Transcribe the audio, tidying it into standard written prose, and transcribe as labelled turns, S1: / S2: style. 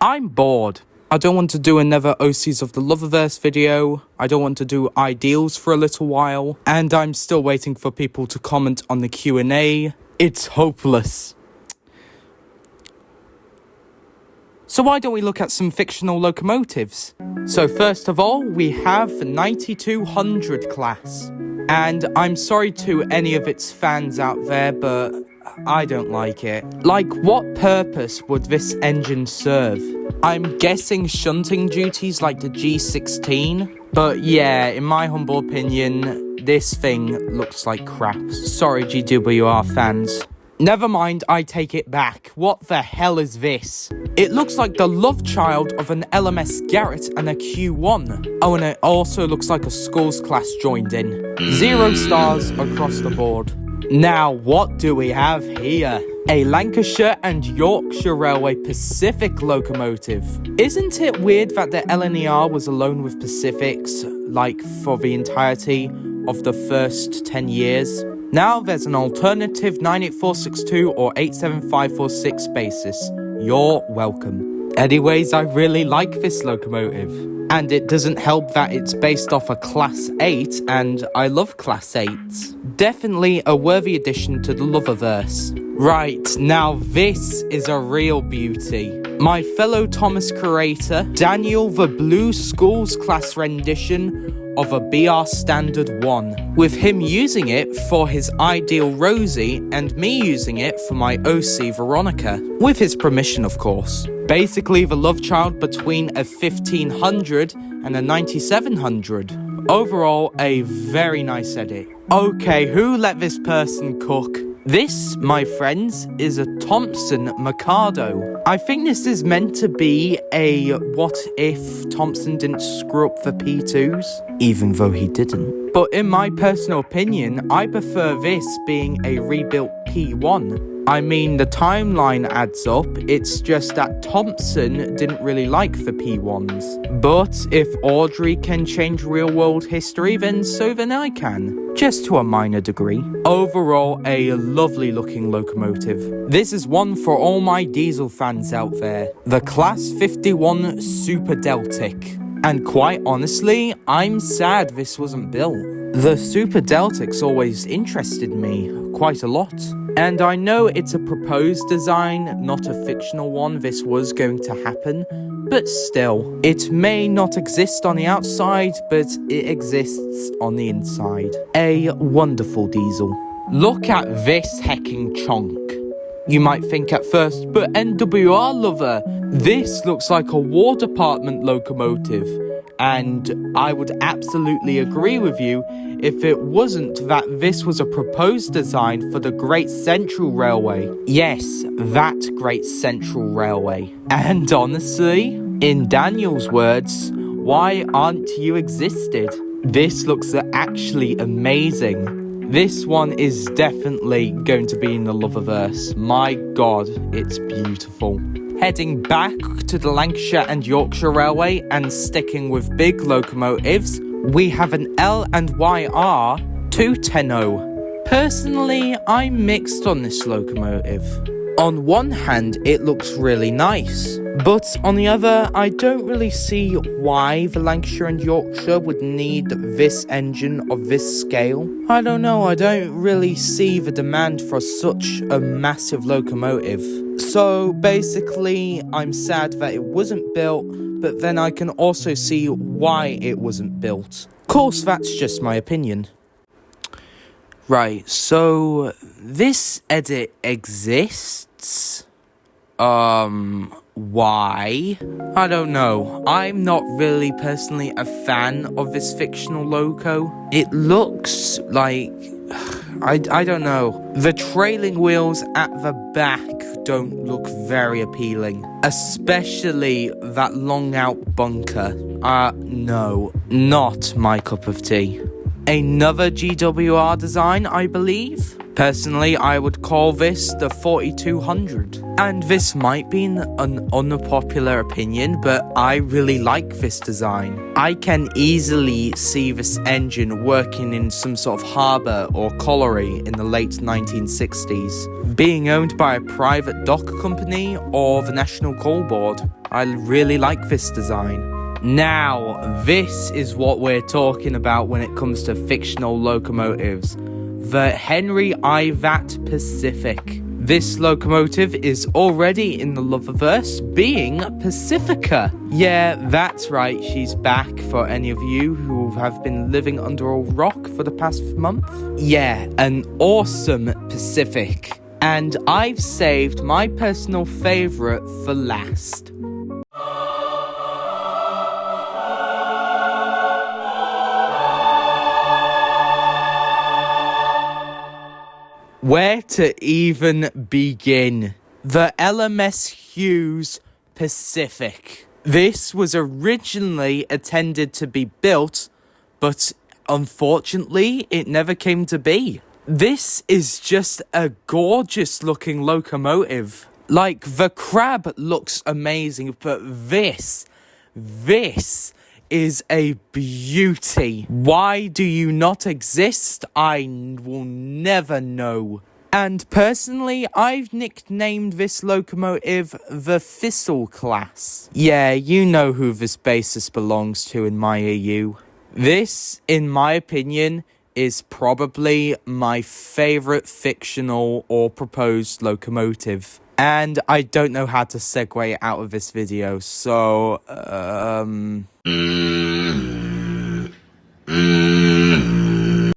S1: I'm bored. I don't want to do another OCs of the Loververse video, I don't want to do ideals for a little while, and I'm still waiting for people to comment on the Q&A. It's hopeless. So why don't we look at some fictional locomotives? So first of all, we have 9200 class. And I'm sorry to any of its fans out there, but I don't like it. Like, what purpose would this engine serve? I'm guessing shunting duties like the G16. But yeah, in my humble opinion, this thing looks like crap. Sorry, GWR fans. Never mind, I take it back. What the hell is this? It looks like the love child of an LMS Garrett and a Q1. Oh, and it also looks like a Skulls class joined in. 0 stars across the board. Now, what do we have here? A Lancashire and Yorkshire Railway Pacific locomotive. Isn't it weird that the L&YR was alone with Pacifics, like, for the entirety of the first 10 years? Now there's an alternative 98462 or 87546 basis. You're welcome. Anyways, I really like this locomotive. And it doesn't help that it's based off a Class 8, and I love Class 8s. Definitely a worthy addition to the Loververse. Right, now this is a real beauty. My fellow Thomas creator, Daniel the Blue Skulls class rendition of a BR Standard 1, with him using it for his ideal Rosie and me using it for my OC Veronica, with his permission of course. Basically the love child between a 1500 and a 9700. Overall, a very nice edit. Okay, who let this person cook? This, my friends, is a Thompson Macado. I think this is meant to be a what if Thompson didn't screw up the P2s, even though he didn't. But in my personal opinion, I prefer this being a rebuilt P1. I mean, the timeline adds up, it's just that Thompson didn't really like the P1s. But if Audrey can change real-world history, then I can. Just to a minor degree. Overall, a lovely looking locomotive. This is one for all my diesel fans out there. The Class 51 Super Deltic. And quite honestly, I'm sad this wasn't built. The Super Deltic's always interested me quite a lot. And I know it's a proposed design, not a fictional one, this was going to happen, but still, it may not exist on the outside, but it exists on the inside. A wonderful diesel. Look at this hecking chonk. You might think at first, but N.W.R lover, this looks like a War Department locomotive. And I would absolutely agree with you if it wasn't that this was a proposed design for the Great Central Railway. Yes, that Great Central Railway. And honestly, in Daniel's words, why aren't you existed? This looks actually amazing. This one is definitely going to be in the Loververse. My god, it's beautiful. Heading back to the Lancashire and Yorkshire Railway and sticking with big locomotives, we have an L&YR 210. Personally, I'm mixed on this locomotive. On one hand, it looks really nice, but on the other, I don't really see why the Lancashire and Yorkshire would need this engine of this scale. I don't know, I don't really see the demand for such a massive locomotive. So basically, I'm sad that it wasn't built, but then I can also see why it wasn't built. Of course, that's just my opinion. Right, so this edit exists. Why? I don't know. I'm not really personally a fan of this fictional loco. It looks like... I don't know. The trailing wheels at the back don't look very appealing. Especially that long out bunker. No. Not my cup of tea. Another GWR design, I believe. Personally, I would call this the 4200. And this might be an unpopular opinion, but I really like this design. I can easily see this engine working in some sort of harbour or colliery in the late 1960s, being owned by a private dock company or the National Coal Board. I really like this design. Now, this is what we're talking about when it comes to fictional locomotives. The Henry Ivatt Pacific. This locomotive is already in the Loveverse, being Pacifica. Yeah, that's right, she's back for any of you who have been living under a rock for the past month. Yeah, an awesome Pacific. And I've saved my personal favourite for last. Where to even begin? The LMS Hughes Pacific. This was originally intended to be built, but unfortunately it never came to be. This is just a gorgeous looking locomotive. Like, the crab looks amazing, but this is a beauty. Why do you not exist? I will never know. And personally, I've nicknamed this locomotive the Thistle class. Yeah, you know who this basis belongs to in my EU. This, in my opinion, is probably my favourite fictional or proposed locomotive. And I don't know how to segue out of this video, so,